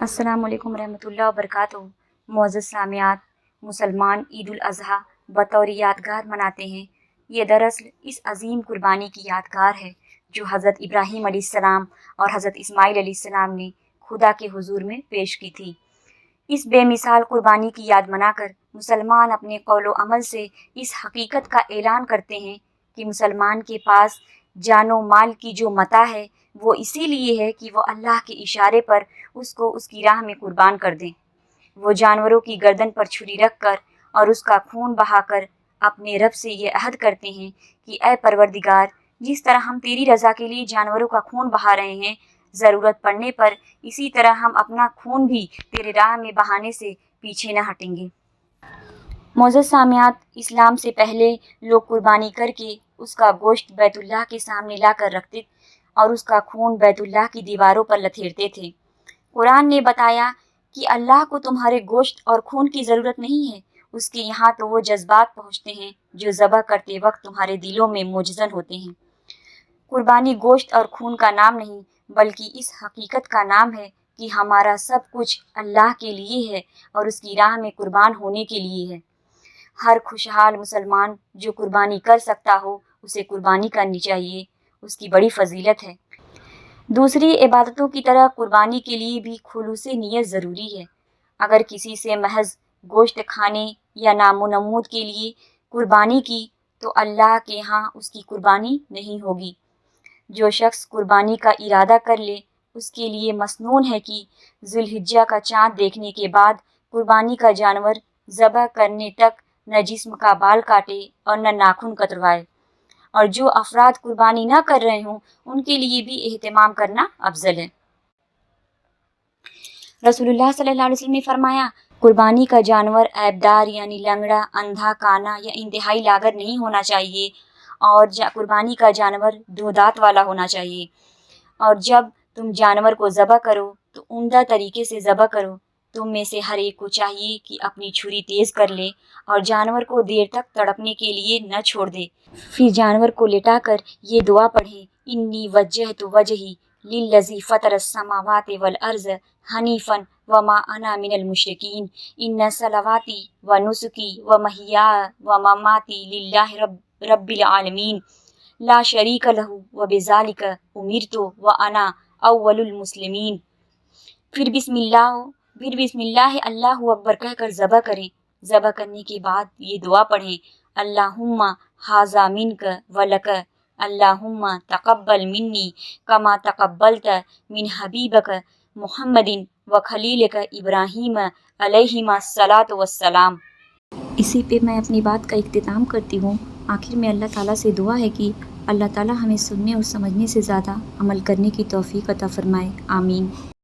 السلام علیکم ورحمۃ اللہ وبرکاتہ۔ معزز سامعات، مسلمان عید الاضحیٰ بطور یادگار مناتے ہیں۔ یہ دراصل اس عظیم قربانی کی یادگار ہے جو حضرت ابراہیم علیہ السلام اور حضرت اسماعیل علیہ السلام نے خدا کے حضور میں پیش کی تھی۔ اس بے مثال قربانی کی یاد منا کر مسلمان اپنے قول و عمل سے اس حقیقت کا اعلان کرتے ہیں کہ مسلمان کے پاس جان و مال کی جو متاع ہے وہ اسی لیے ہے کہ وہ اللہ کے اشارے پر اس کو اس کی راہ میں قربان کر دیں۔ وہ جانوروں کی گردن پر چھری رکھ کر اور اس کا خون بہا کر اپنے رب سے یہ عہد کرتے ہیں کہ اے پروردگار، جس طرح ہم تیری رضا کے لیے جانوروں کا خون بہا رہے ہیں، ضرورت پڑنے پر اسی طرح ہم اپنا خون بھی تیرے راہ میں بہانے سے پیچھے نہ ہٹیں گے۔ معزز سامعات، اسلام سے پہلے لوگ قربانی کر کے اس کا گوشت بیت اللہ کے سامنے لا کر رکھتے اور اس کا خون بیت اللہ کی دیواروں پر لتھیڑتے تھے۔ قرآن نے بتایا کہ اللہ کو تمہارے گوشت اور خون کی ضرورت نہیں ہے، اس کے یہاں تو وہ جذبات پہنچتے ہیں جو ذبح کرتے وقت تمہارے دلوں میں موجزن ہوتے ہیں۔ قربانی گوشت اور خون کا نام نہیں بلکہ اس حقیقت کا نام ہے کہ ہمارا سب کچھ اللہ کے لیے ہے اور اس کی راہ میں قربان ہونے کے لیے ہے۔ ہر خوشحال مسلمان جو قربانی کر سکتا ہو اسے قربانی کرنی چاہیے، اس کی بڑی فضیلت ہے۔ دوسری عبادتوں کی طرح قربانی کے لیے بھی خلوص نیت ضروری ہے۔ اگر کسی سے محض گوشت کھانے یا نام و نمود کے لیے قربانی کی تو اللہ کے ہاں اس کی قربانی نہیں ہوگی۔ جو شخص قربانی کا ارادہ کر لے اس کے لیے مسنون ہے کہ ذی الحجہ کا چاند دیکھنے کے بعد قربانی کا جانور ذبح کرنے تک نہ جسم کا بال کاٹے اور نہ ناخن کتروائے، اور جو افراد قربانی نہ کر رہے ہوں ان کے لیے بھی اہتمام کرنا افضل ہے۔ رسول اللہ صلی اللہ علیہ وسلم نے فرمایا، قربانی کا جانور عیبدار یعنی لنگڑا، اندھا، کانا یا انتہائی لاغر نہیں ہونا چاہیے، اور قربانی کا جانور دو دانت والا ہونا چاہیے۔ اور جب تم جانور کو ذبح کرو تو عمدہ طریقے سے ذبح کرو۔ تم میں سے ہر ایک کو چاہیے کہ اپنی چھری تیز کر لے اور جانور کو دیر تک تڑپنے کے لیے نہ چھوڑ دے۔ پھر جانور کو لٹا کر یہ دعا پڑھیں، انی وجہت وجہی للذی فطر السماوات والارض حنیفا وما انا من المشرکین، ان صلواتی ونسکی ومحیائی ومماتی للہ رب العالمین لا شریک لہ وبذالک امرت وانا اول المسلمین۔ پھر بسم اللہ اللہ اکبر کہہ کر ذبح کریں۔ ذبح کرنے کے بعد یہ دعا پڑھیں، اللہم ھذا منک ولک، اللہم تقبل منی کما تقبلت من حبیبک محمد وخلیلک ابراہیم علیہما الصلاۃ والسلام۔ اسی پہ میں اپنی بات کا اختتام کرتی ہوں۔ آخر میں اللہ تعالیٰ سے دعا ہے کہ اللہ تعالیٰ ہمیں سننے اور سمجھنے سے زیادہ عمل کرنے کی توفیق عطا فرمائے، آمین۔